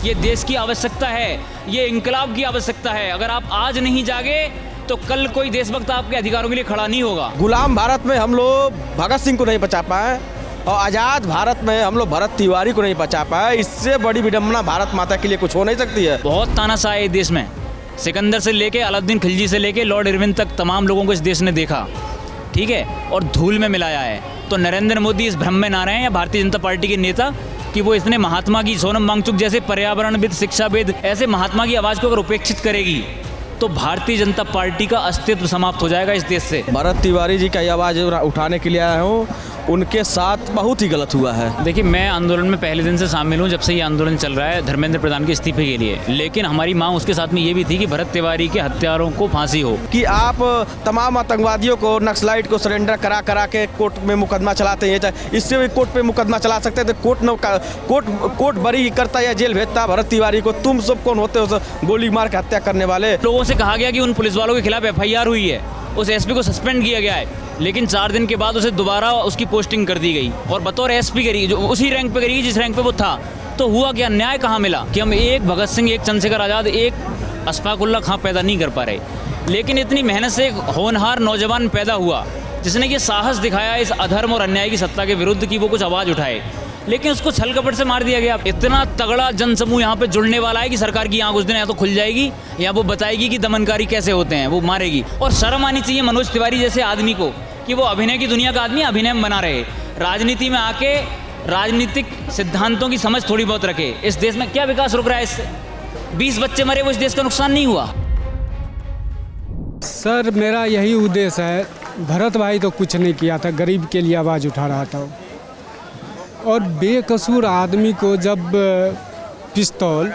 ये देश की आवश्यकता है, ये इंकलाब की आवश्यकता है। अगर आप आज नहीं जागे तो कल कोई देशभक्त आपके अधिकारों के लिए खड़ा नहीं होगा। गुलाम भारत में हम लोग भगत सिंह को नहीं बचा पाए और आज़ाद भारत में हम लोग भरत तिवारी को नहीं बचा पाए। इससे बड़ी विडम्बना भारत माता के लिए कुछ हो नहीं सकती है। बहुत तानाशाह है देश में, सिकंदर से लेके अलाउद्दीन खिलजी से लेके लॉर्ड इरविन तक तमाम लोगों को इस देश ने देखा, ठीक है, और धूल में मिलाया है। तो नरेंद्र मोदी इस भ्रम में ना रहे हैं या भारतीय जनता पार्टी के नेता कि वो इसने महात्मा की, सोनम वांगचुक जैसे पर्यावरणविद, शिक्षाविद, ऐसे महात्मा की आवाज़ को अगर उपेक्षित करेगी तो भारतीय जनता पार्टी का अस्तित्व समाप्त हो जाएगा इस देश से। भरत तिवारी जी का आवाज़ उठाने के लिए आया हूँ, उनके साथ बहुत ही गलत हुआ है। देखिए, मैं आंदोलन में पहले दिन से शामिल हूँ, जब से ये आंदोलन चल रहा है धर्मेंद्र प्रधान के इस्तीफे के लिए। लेकिन हमारी मांग उसके साथ में ये भी थी कि भरत तिवारी के हत्यारों को फांसी हो। कि आप तमाम आतंकवादियों को, नक्सलाइट को सरेंडर करा के कोर्ट में मुकदमा चलाते हैं, इससे भी कोर्ट पे मुकदमा चला सकते हैं। तो कोर्ट बरी करता या जेल भेजता भरत तिवारी को। तुम सब कौन होते हो गोली मार के हत्या करने वाले? लोगों से कहा गया कि उन पुलिस वालों के खिलाफ FIR हुई है, उस SP को सस्पेंड किया गया है, लेकिन 4 दिन के बाद उसे दोबारा उसकी पोस्टिंग कर दी गई और बतौर SP करी, जो उसी रैंक पे करी जिस रैंक पे वो था। तो हुआ क्या, न्याय कहाँ मिला कि हम एक भगत सिंह, एक चंद्रशेखर आज़ाद, एक अशफाक उल्लाह खां पैदा नहीं कर पा रहे। लेकिन इतनी मेहनत से एक होनहार नौजवान पैदा हुआ जिसने ये साहस दिखाया इस अधर्म और अन्याय की सत्ता के विरुद्ध कि वो कुछ आवाज़ उठाए, लेकिन उसको छल कपट से मार दिया गया। इतना तगड़ा जनसमूह यहाँ पे जुड़ने वाला है कि सरकार की आंख उस दिन या तो खुल जाएगी या वो बताएगी कि दमनकारी कैसे होते हैं, वो मारेगी। और शर्म आनी चाहिए मनोज तिवारी जैसे आदमी को कि वो अभिनय की दुनिया का आदमी अभिनय बना रहे, राजनीति में आके राजनीतिक सिद्धांतों की समझ थोड़ी बहुत रखे। इस देश में क्या विकास रुक रहा है इससे? 20 बच्चे मरे, वो इस देश का नुकसान नहीं हुआ। सर, मेरा यही उद्देश्य है, भरत भाई तो कुछ नहीं किया था, गरीब के लिए आवाज़ उठा रहा था। और बेकसूर आदमी को जब पिस्तौल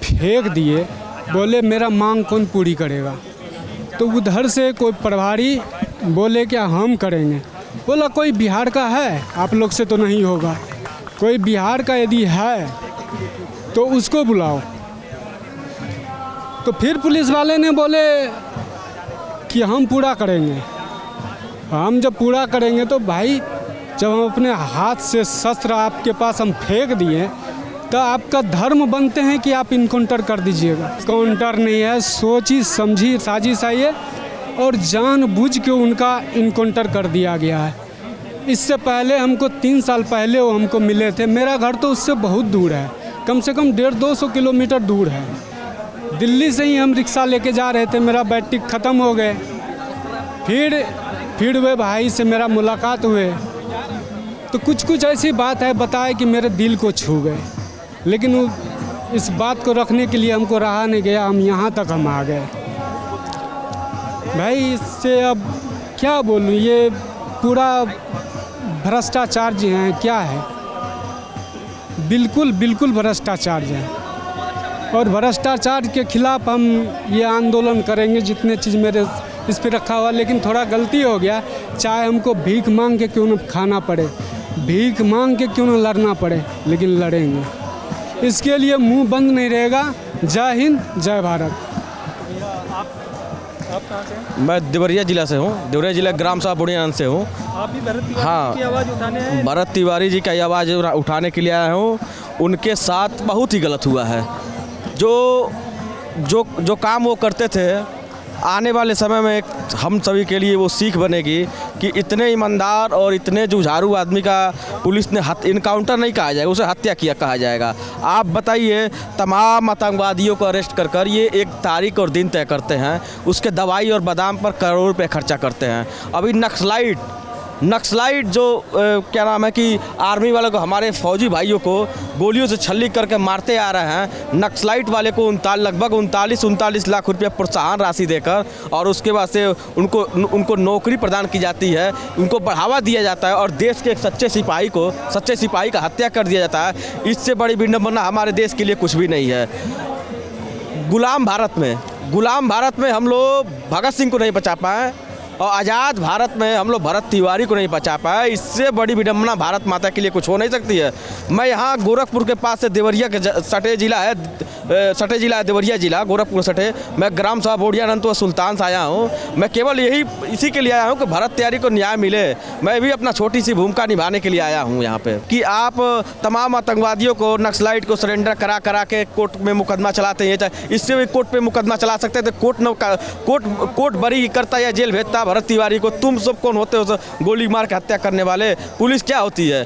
फेंक दिए, बोले मेरा मांग कौन पूरी करेगा? तो उधर से कोई प्रभारी बोले क्या हम करेंगे। बोला कोई बिहार का है, आप लोग से तो नहीं होगा, कोई बिहार का यदि है तो उसको बुलाओ। तो फिर पुलिस वाले ने बोले कि हम पूरा करेंगे। हम जब पूरा करेंगे तो भाई, जब हम अपने हाथ से शस्त्र आपके पास हम फेंक दिए तो आपका धर्म बनते हैं कि आप इनकाउंटर कर दीजिएगा। काउंटर नहीं है, सोची समझी साजिश है ये, और जानबूझ के उनका इनकाउंटर कर दिया गया है। इससे पहले हमको 3 साल पहले वो हमको मिले थे। मेरा घर तो उससे बहुत दूर है, कम से कम 150-200 किलोमीटर दूर है। दिल्ली से ही हम रिक्शा लेके जा रहे थे, मेरा बैटरी ख़त्म हो गए। फिर वे भाई से मेरा मुलाकात हुए तो कुछ ऐसी बात है बताए कि मेरे दिल को छू गए। लेकिन इस बात को रखने के लिए हमको रहा नहीं गया, हम यहाँ तक हम आ गए। भाई इससे अब क्या बोलूँ, ये पूरा भ्रष्टाचार जी हैं, क्या है, बिल्कुल भ्रष्टाचार है। और भ्रष्टाचार के खिलाफ हम ये आंदोलन करेंगे, जितने चीज़ मेरे इस पर रखा हुआ। लेकिन थोड़ा गलती हो गया, चाहे हमको भीख मांग के क्यों न खाना पड़े, भीख मांग के क्यों न लड़ना पड़े, लेकिन लड़ेंगे। इसके लिए मुंह बंद नहीं रहेगा। जय हिंद, जय भारत। आप कहाँ से हैं? मैं देवरिया जिला से हूँ, देवरिया जिला ग्राम साहब बुढ़ियान से हूँ। आप भी भरत तिवारी की आवाज़ उठाने आए हैं? भरत तिवारी जी का आवाज़ उठाने के लिए आया हूँ। उनके साथ बहुत ही गलत हुआ है। जो काम वो करते थे, आने वाले समय में हम सभी के लिए वो सीख बनेगी कि इतने ईमानदार और इतने जुझारू आदमी का पुलिस ने इनकाउंटर नहीं कहा जाएगा, उसे हत्या किया कहा जाएगा। आप बताइए, तमाम आतंकवादियों को अरेस्ट कर ये एक तारीख और दिन तय करते हैं, उसके दवाई और बादाम पर करोड़ रुपये खर्चा करते हैं। अभी नक्सलाइट जो क्या नाम है कि आर्मी वाले को, हमारे फौजी भाइयों को गोलियों से छल्ली करके मारते आ रहे हैं। नक्सलाइट वाले को लगभग 39 लाख रुपया प्रोत्साहन राशि देकर और उसके बाद से उनको नौकरी प्रदान की जाती है, उनको बढ़ावा दिया जाता है और देश के एक सच्चे सिपाही का हत्या कर दिया जाता है। इससे बड़ी विडंबना हमारे देश के लिए कुछ भी नहीं है। गुलाम भारत में हम लोग भगत सिंह को नहीं बचा पाए और आज़ाद भारत में हम लोग भरत तिवारी को नहीं बचा पाए। इससे बड़ी विडंबना भारत माता के लिए कुछ हो नहीं सकती है। मैं यहाँ गोरखपुर के पास से, देवरिया के सटे जिला है, सटे जिला है, देवरिया जिला, गोरखपुर सटे। मैं ग्राम सभा बोडिया अनंतपुर सुल्तान से आया हूँ। मैं केवल यही इसी के लिए आया हूँ कि भरत तिवारी को न्याय मिले। मैं भी अपना छोटी सी भूमिका निभाने के लिए आया हूँ यहाँ पे कि आप तमाम आतंकवादियों को, नक्सलाइट को सरेंडर करा के कोर्ट में मुकदमा चलाते हैं। इससे भी कोर्ट पे मुकदमा चला सकते हैं तो कोर्ट बरी करता या जेल भेजता भरत तिवारी को। तुम सब कौन होते हो गोली मार के हत्या करने वाले? पुलिस क्या होती है?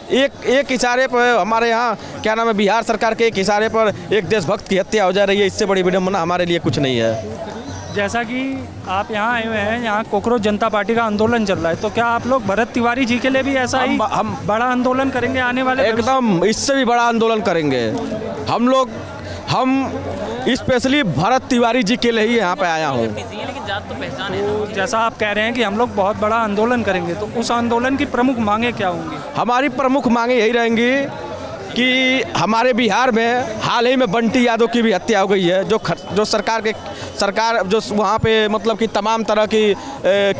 एक इशारे पर हमारे यहाँ क्या नाम है, बिहार सरकार के एक इशारे पर एक देशभक्त की हत्या हो जा रही है। इससे बड़ी विडम्बना हमारे लिए कुछ नहीं है। जैसा कि आप यहाँ आए हुए हैं, यहाँ कॉकरोच जनता पार्टी का आंदोलन चल रहा है, तो क्या आप लोग भरत तिवारी जी के लिए भी ऐसा ही हम बड़ा आंदोलन करेंगे आने वाले? एकदम इससे भी बड़ा आंदोलन करेंगे हम स्पेशली भरत तिवारी जी के लिए ही यहाँ पे आया हूँ। लेकिन जात तो पहचान है। तो जैसा आप कह रहे हैं कि हम लोग बहुत बड़ा आंदोलन करेंगे, तो उस आंदोलन की प्रमुख मांगे क्या होंगी? हमारी प्रमुख मांगे यही रहेंगी कि हमारे बिहार में हाल ही में बंटी यादव की भी हत्या हो गई है, जो सरकार जो वहाँ पे मतलब कि तमाम तरह की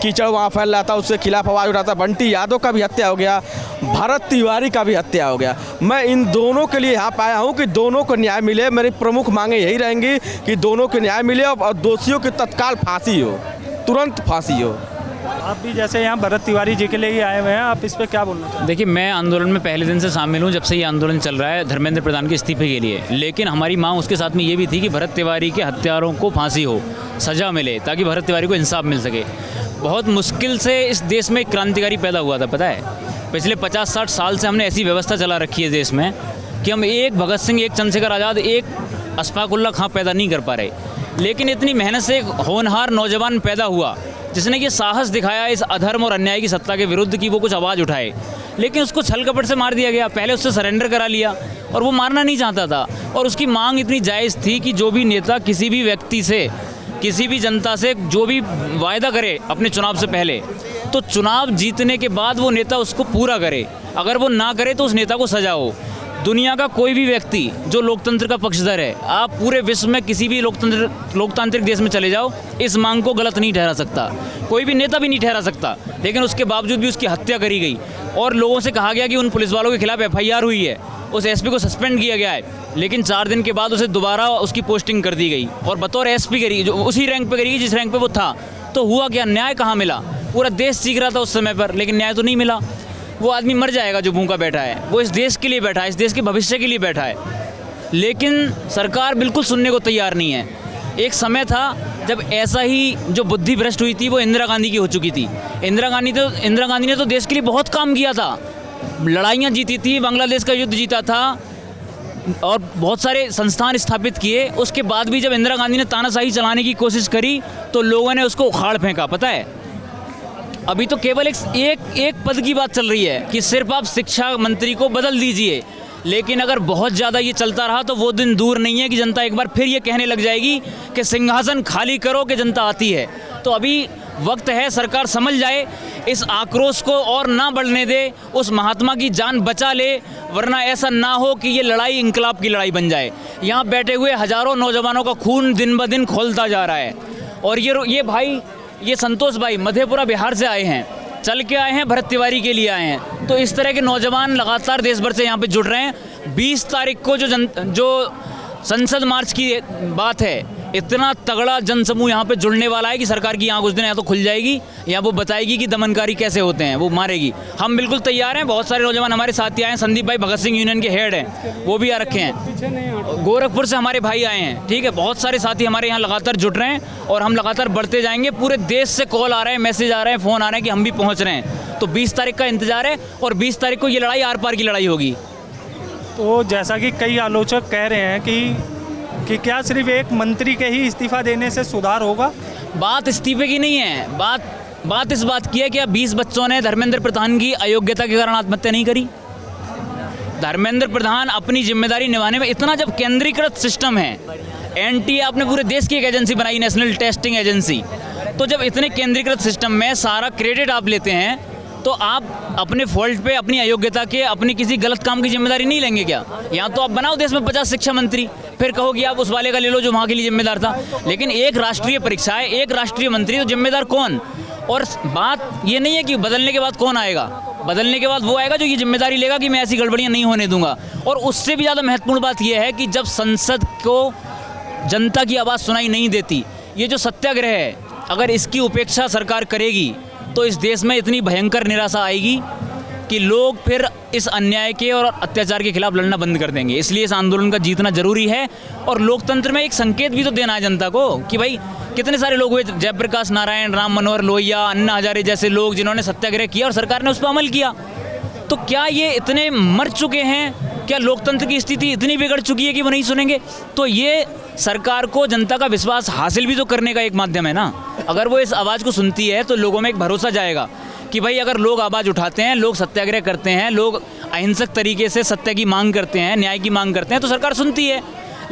कीचड़ वहाँ फैल रहा था, उसके खिलाफ आवाज़ उठाता। बंटी यादव का भी हत्या हो गया, भरत तिवारी का भी हत्या हो गया। मैं इन दोनों के लिए यहाँ पे आया हूँ कि दोनों को न्याय मिले। मेरी प्रमुख मांगे यही रहेंगी कि दोनों को न्याय मिले और दोषियों की तत्काल फांसी हो, तुरंत फांसी हो। आप भी जैसे यहाँ भरत तिवारी जी के लिए ही आए हुए हैं, आप इस पर क्या बोलना चाहते हैं? देखिए, मैं आंदोलन में पहले दिन से शामिल हूँ, जब से ये आंदोलन चल रहा है धर्मेंद्र प्रधान के इस्तीफे के लिए। लेकिन हमारी मांग उसके साथ में ये भी थी कि भरत तिवारी के हत्यारों को फांसी हो, सज़ा मिले, ताकि भरत तिवारी को इंसाफ मिल सके। बहुत मुश्किल से इस देश में एक क्रांतिकारी पैदा हुआ था, पता है। पिछले 50-60 साल से हमने ऐसी व्यवस्था चला रखी है देश में कि हम एक भगत सिंह, एक चंद्रशेखर आज़ाद, एक अशफाक उल्लाह खां पैदा नहीं कर पा रहे। लेकिन इतनी मेहनत से एक होनहार नौजवान पैदा हुआ जिसने ये साहस दिखाया इस अधर्म और अन्याय की सत्ता के विरुद्ध कि वो कुछ आवाज़ उठाए। लेकिन उसको छल कपट से मार दिया गया। पहले उससे सरेंडर करा लिया और वो मारना नहीं चाहता था। और उसकी मांग इतनी जायज़ थी कि जो भी नेता किसी भी व्यक्ति से, किसी भी जनता से जो भी वायदा करे अपने चुनाव से पहले, तो चुनाव जीतने के बाद वो नेता उसको पूरा करे। अगर वो ना करे तो उस नेता को सजा हो। दुनिया का कोई भी व्यक्ति जो लोकतंत्र का पक्षधर है, आप पूरे विश्व में किसी भी लोकतांत्रिक देश में चले जाओ, इस मांग को गलत नहीं ठहरा सकता। कोई भी नेता भी नहीं ठहरा सकता। लेकिन उसके बावजूद भी उसकी हत्या करी गई और लोगों से कहा गया कि उन पुलिस वालों के खिलाफ FIR हुई है, उस SP को सस्पेंड किया गया है। लेकिन 4 दिन के बाद उसे दोबारा उसकी पोस्टिंग कर दी गई और बतौर SP करी, जो उसी रैंक पे करी जिस रैंक पे वो था। तो हुआ क्या? न्याय कहाँ मिला? पूरा देश सीख रहा था उस समय पर, लेकिन न्याय तो नहीं मिला। वो आदमी मर जाएगा जो भूखा बैठा है। वो इस देश के लिए बैठा है, इस देश के भविष्य के लिए बैठा है। लेकिन सरकार बिल्कुल सुनने को तैयार नहीं है। एक समय था जब ऐसा ही जो बुद्धि भ्रष्ट हुई थी वो इंदिरा गांधी की हो चुकी थी। इंदिरा गांधी ने तो देश के लिए बहुत काम किया था, लड़ाइयाँ जीती थी, बांग्लादेश का युद्ध जीता था और बहुत सारे संस्थान स्थापित किए। उसके बाद भी जब इंदिरा गांधी ने तानाशाही चलाने की कोशिश करी तो लोगों ने उसको उखाड़ फेंका, पता है। अभी तो केवल एक पद की बात चल रही है कि सिर्फ आप शिक्षा मंत्री को बदल दीजिए। लेकिन अगर बहुत ज़्यादा ये चलता रहा तो वो दिन दूर नहीं है कि जनता एक बार फिर ये कहने लग जाएगी कि सिंहासन खाली करो कि जनता आती है। तो अभी वक्त है, सरकार समझ जाए, इस आक्रोश को और ना बढ़ने दे, उस महात्मा की जान बचा ले, वरना ऐसा ना हो कि ये लड़ाई इंकलाब की लड़ाई बन जाए। यहाँ बैठे हुए हज़ारों नौजवानों का खून दिन ब दिन खौलता जा रहा है। और ये भाई, ये संतोष भाई मधेपुरा बिहार से आए हैं, चल के आए हैं, भरत तिवारी के लिए आए हैं। तो इस तरह के नौजवान लगातार देश भर से यहाँ पे जुड़ रहे हैं। 20 तारीख को जो संसद मार्च की बात है, इतना तगड़ा जनसमूह यहाँ पे जुड़ने वाला है कि सरकार की आँख उस दिन या तो खुल जाएगी या वो बताएगी कि दमनकारी कैसे होते हैं, वो मारेगी। हम बिल्कुल तैयार हैं। बहुत सारे नौजवान हमारे साथ आए हैं। संदीप भाई भगत सिंह यूनियन के हेड हैं, वो भी आ रखे हैं। गोरखपुर से हमारे भाई आए हैं, ठीक है। बहुत सारे साथी हमारे यहाँ लगातार जुट रहे हैं और हम लगातार बढ़ते जाएंगे। पूरे देश से कॉल आ रहे हैं, मैसेज आ रहे हैं, फ़ोन आ रहे हैं कि हम भी पहुँच रहे हैं। तो 20 तारीख का इंतजार है और 20 तारीख को ये लड़ाई आर पार की लड़ाई होगी। तो जैसा कि कई आलोचक कह रहे हैं कि क्या सिर्फ एक मंत्री के ही इस्तीफा देने से सुधार होगा? बात इस्तीफे की नहीं है, बात इस बात की है कि 20 बच्चों ने धर्मेंद्र प्रधान की अयोग्यता के कारण आत्महत्या नहीं करी। धर्मेंद्र प्रधान अपनी जिम्मेदारी निभाने में, इतना जब केंद्रीकृत सिस्टम है, NTA आपने पूरे देश की एक एजेंसी बनाई, नेशनल टेस्टिंग एजेंसी। तो जब इतने केंद्रीकृत सिस्टम में सारा क्रेडिट आप लेते हैं तो आप अपने फॉल्ट पे, अपनी अयोग्यता के, अपनी किसी गलत काम की जिम्मेदारी नहीं लेंगे क्या? यहाँ तो आप बनाओ देश में 50 शिक्षा मंत्री, फिर कहो कि आप उस वाले का ले लो जो वहाँ के लिए जिम्मेदार था। लेकिन एक राष्ट्रीय परीक्षा है, एक राष्ट्रीय मंत्री, तो जिम्मेदार कौन? और बात ये नहीं है कि बदलने के बाद कौन आएगा, बदलने के बाद वो आएगा जो ये जिम्मेदारी लेगा कि मैं ऐसी गड़बड़ियाँ नहीं होने दूंगा। और उससे भी ज़्यादा महत्वपूर्ण बात यह है कि जब संसद को जनता की आवाज़ सुनाई नहीं देती, ये जो सत्याग्रह है, अगर इसकी उपेक्षा सरकार करेगी तो इस देश में इतनी भयंकर निराशा आएगी कि लोग फिर इस अन्याय के और अत्याचार के खिलाफ लड़ना बंद कर देंगे। इसलिए इस आंदोलन का जीतना जरूरी है। और लोकतंत्र में एक संकेत भी तो देना है जनता को कि भाई कितने सारे लोग हुए, जयप्रकाश नारायण, राम मनोहर लोहिया, अन्ना हजारे जैसे लोग जिन्होंने सत्याग्रह किया और सरकार ने उस पर अमल किया। तो क्या ये इतने मर चुके हैं? क्या लोकतंत्र की स्थिति इतनी बिगड़ चुकी है कि वो नहीं सुनेंगे? तो ये सरकार को जनता का विश्वास हासिल भी तो करने का एक माध्यम है ना। अगर वो इस आवाज़ को सुनती है तो लोगों में एक भरोसा जाएगा कि भाई अगर लोग आवाज़ उठाते हैं, लोग सत्याग्रह करते हैं, लोग अहिंसक तरीके से सत्य की मांग करते हैं, न्याय की मांग करते हैं, तो सरकार सुनती है।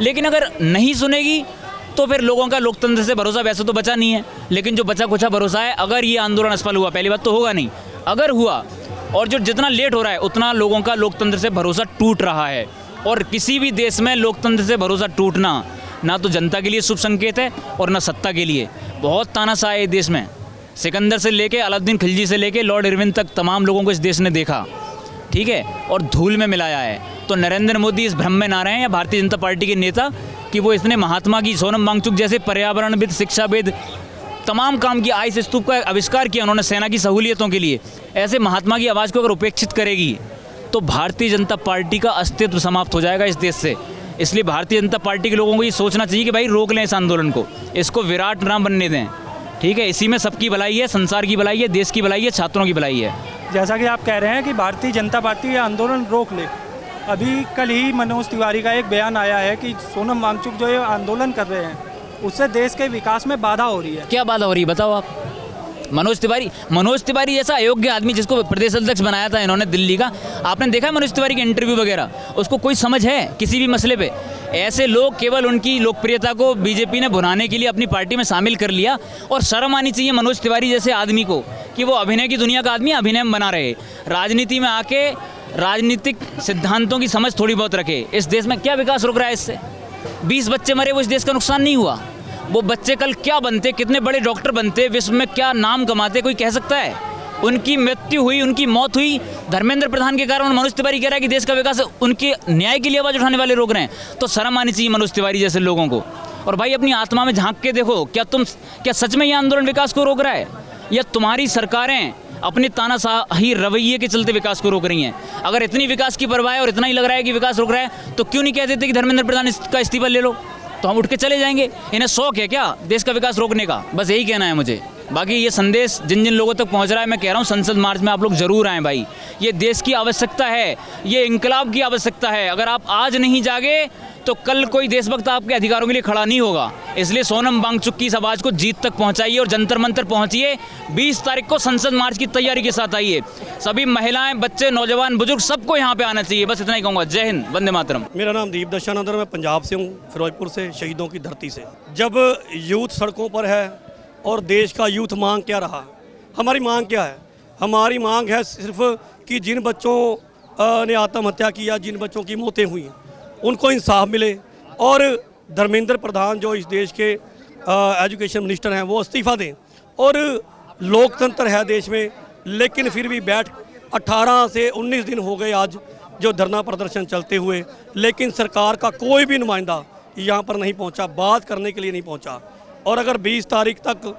लेकिन अगर नहीं सुनेगी तो फिर लोगों का लोकतंत्र से भरोसा वैसे तो बचा नहीं है। लेकिन जो बचा कुचा भरोसा है, अगर ये आंदोलन असफल हुआ, पहली बात तो होगा नहीं, अगर हुआ और जो जितना लेट हो रहा है उतना लोगों का लोकतंत्र से भरोसा टूट रहा है। और किसी भी देश में लोकतंत्र से भरोसा टूटना ना तो जनता के लिए शुभ संकेत है और ना सत्ता के लिए। बहुत तानाशाह है देश में, सिकंदर से लेके अलाउद्दीन खिलजी से लेके लॉर्ड इरविन तक तमाम लोगों को इस देश ने देखा, ठीक है, और धूल में मिलाया है। तो नरेंद्र मोदी इस भ्रम में ना रहें या भारतीय जनता पार्टी के नेता कि वो इसने महात्मा की, सोनम वांगचुक जैसे पर्यावरणविद, शिक्षाविद, तमाम काम की, आइस स्तूप का आविष्कार किया उन्होंने सेना की सहूलियतों के लिए। ऐसे महात्मा की आवाज़ को अगर उपेक्षित करेगी तो भारतीय जनता पार्टी का अस्तित्व समाप्त हो जाएगा इस देश से। इसलिए भारतीय जनता पार्टी के लोगों को ये सोचना चाहिए कि भाई रोक लें इस आंदोलन को, इसको विराट ना बनने दें, ठीक है। इसी में सबकी भलाई है, संसार की भलाई है, देश की भलाई है, छात्रों की भलाई है। जैसा कि आप कह रहे हैं कि भारतीय जनता पार्टी ये आंदोलन रोक ले, अभी कल ही मनोज तिवारी का एक बयान आया है कि सोनम वांगचुक जो ये आंदोलन कर रहे हैं उससे देश के विकास में बाधा हो रही है। क्या बाधा हो रही है बताओ आप? मनोज तिवारी जैसा अयोग्य आदमी जिसको प्रदेश अध्यक्ष बनाया था इन्होंने दिल्ली का, आपने देखा है मनोज तिवारी के इंटरव्यू वगैरह? उसको कोई समझ है किसी भी मसले पे? ऐसे लोग केवल उनकी लोकप्रियता को बीजेपी ने भुनाने के लिए अपनी पार्टी में शामिल कर लिया। और शर्म आनी चाहिए मनोज तिवारी जैसे आदमी को कि वो अभिनय की दुनिया का आदमी अभिनय में बना रहे, राजनीति में आके राजनीतिक सिद्धांतों की समझ थोड़ी बहुत रखे। इस देश में क्या विकास रुक रहा है इससे? 20 बच्चे मरे, वो इस देश का नुकसान नहीं हुआ? वो बच्चे कल क्या बनते, कितने बड़े डॉक्टर बनते, विश्व में क्या नाम कमाते, कोई कह सकता है? उनकी मृत्यु हुई, उनकी मौत हुई धर्मेंद्र प्रधान के कारण। मनोज तिवारी कह रहा है कि देश का विकास उनके न्याय के लिए आवाज़ उठाने वाले रोक रहे हैं। तो शर्म आनी चाहिए मनोज तिवारी जैसे लोगों को। और भाई अपनी आत्मा में झांक के देखो, क्या सच में ये आंदोलन विकास को रोक रहा है, या तुम्हारी सरकारें अपने तानाशाही रवैये के चलते विकास को रोक रही हैं? अगर इतनी विकास की परवाह है और इतना ही लग रहा है कि विकास रोक रहा है तो क्यों नहीं कह देते कि धर्मेंद्र प्रधान का इस्तीफा ले लो, तो हम उठ के चले जाएंगे। इन्हें शौक है क्या देश का विकास रोकने का? बस यही कहना है मुझे। बाकी ये संदेश जिन जिन लोगों तक पहुंच रहा है, मैं कह रहा हूँ संसद मार्च में आप लोग जरूर आएँ भाई। ये देश की आवश्यकता है, ये इंकलाब की आवश्यकता है। अगर आप आज नहीं जागे तो कल कोई देशभक्त आपके अधिकारों के लिए खड़ा नहीं होगा। इसलिए सोनम वांगचुक की इस आवाज़ को जीत तक पहुंचाइए और जंतर मंतर पहुंचिए। 20 तारीख को संसद मार्च की तैयारी के साथ आइए। सभी महिलाएं, बच्चे, नौजवान, बुजुर्ग सबको यहाँ पे आना चाहिए। बस इतना ही कहूँगा। जय हिंद, वंदे मातरम। मेरा नाम दीप दशानंदन, मैं पंजाब से हूँ, फिरोजपुर से, शहीदों की धरती से। जब यूथ सड़कों पर है और देश का यूथ मांग क्या रहा, हमारी मांग क्या है? हमारी मांग है सिर्फ कि जिन बच्चों ने आत्महत्या किया, जिन बच्चों की मौतें हुई, उनको इंसाफ मिले। और धर्मेंद्र प्रधान जो इस देश के एजुकेशन मिनिस्टर हैं वो इस्तीफ़ा दें। और लोकतंत्र है देश में, लेकिन फिर भी 18 से 19 दिन हो गए आज जो धरना प्रदर्शन चलते हुए, लेकिन सरकार का कोई भी नुमाइंदा यहाँ पर नहीं पहुँचा, बात करने के लिए नहीं पहुँचा। और अगर 20 तारीख तक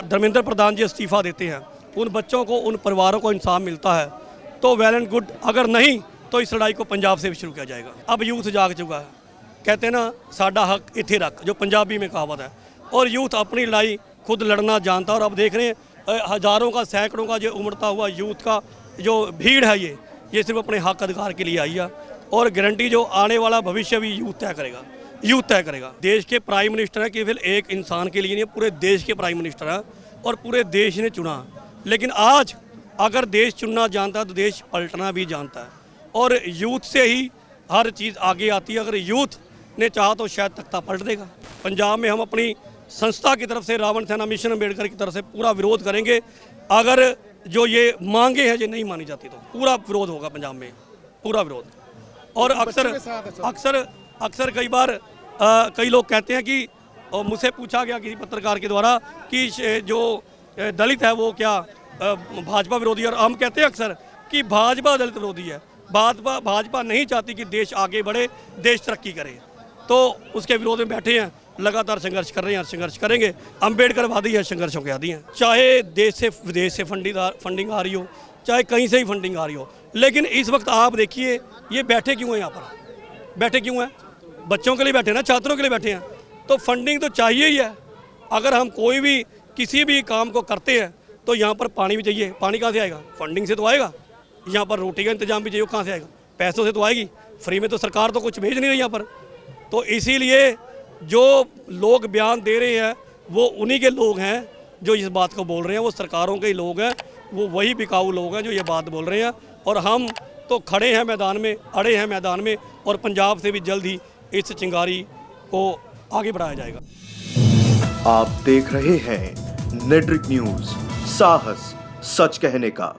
धर्मेंद्र प्रधान जी इस्तीफ़ा देते हैं, उन बच्चों को, उन परिवारों को इंसाफ मिलता है तो वेल एंड गुड। अगर नहीं तो इस लड़ाई को पंजाब से भी शुरू किया जाएगा। अब यूथ जाग चुका है, कहते हैं ना साडा हक इथे रख, जो पंजाबी में कहावत है। और यूथ अपनी लड़ाई खुद लड़ना जानता है। और अब देख रहे हैं हज़ारों का, सैकड़ों का जो उमड़ता हुआ यूथ का जो भीड़ है, ये सिर्फ अपने हक अधिकार के लिए आई है। और गारंटी जो आने वाला भविष्य भी यूथ तय करेगा, यूथ तय करेगा। देश के प्राइम मिनिस्टर हैं, केवल एक इंसान के लिए नहीं, पूरे देश के प्राइम मिनिस्टर हैं और पूरे देश ने चुना। लेकिन आज अगर देश चुनना जानता है तो देश पलटना भी जानता है। और यूथ से ही हर चीज़ आगे आती है। अगर यूथ ने चाहा तो शायद तख्ता पलट देगा। पंजाब में हम अपनी संस्था की तरफ से, रावण सेना मिशन अम्बेडकर की तरफ से पूरा विरोध करेंगे। अगर जो ये मांगे हैं ये नहीं मानी जाती तो पूरा विरोध होगा पंजाब में, पूरा विरोध। और अक्सर कई बार कई लोग कहते हैं कि, और मुझसे पूछा गया किसी पत्रकार के द्वारा कि जो दलित है वो क्या भाजपा विरोधी है। और हम कहते हैं अक्सर कि भाजपा दलित विरोधी है। भाजपा नहीं चाहती कि देश आगे बढ़े, देश तरक्की करे, तो उसके विरोध में बैठे हैं, लगातार संघर्ष कर रहे हैं, संघर्ष करेंगे। अम्बेडकरवादी है, संघर्षों के आदी हैं। चाहे देश से विदेश से फंडिंग आ रही हो, चाहे कहीं से ही फंडिंग आ रही हो, लेकिन इस वक्त आप देखिए ये बैठे क्यों हैं, यहाँ पर बैठे क्यों हैं? बच्चों के लिए बैठे हैं ना, छात्रों के लिए बैठे हैं। तो फंडिंग तो चाहिए ही है। अगर हम कोई भी किसी भी काम को करते हैं तो यहाँ पर पानी भी चाहिए। पानी कहाँ से आएगा? फंडिंग से तो आएगा। यहाँ पर रोटी का इंतजाम भी चाहिए, वो कहाँ से आएगा? पैसों से तो आएगी। फ्री में तो सरकार तो कुछ भेज नहीं रही यहाँ पर। तो इसीलिए जो लोग बयान दे रहे हैं वो उन्हीं के लोग हैं जो इस बात को बोल रहे हैं, वो सरकारों के ही लोग हैं, वो वही बिकाऊ लोग हैं जो ये बात बोल रहे हैं। और हम तो खड़े हैं मैदान में, अड़े हैं मैदान में, और पंजाब से भी जल्द ही इस चिंगारी को आगे बढ़ाया जाएगा। आप देख रहे हैं नेट्रिक न्यूज, साहस सच कहने का।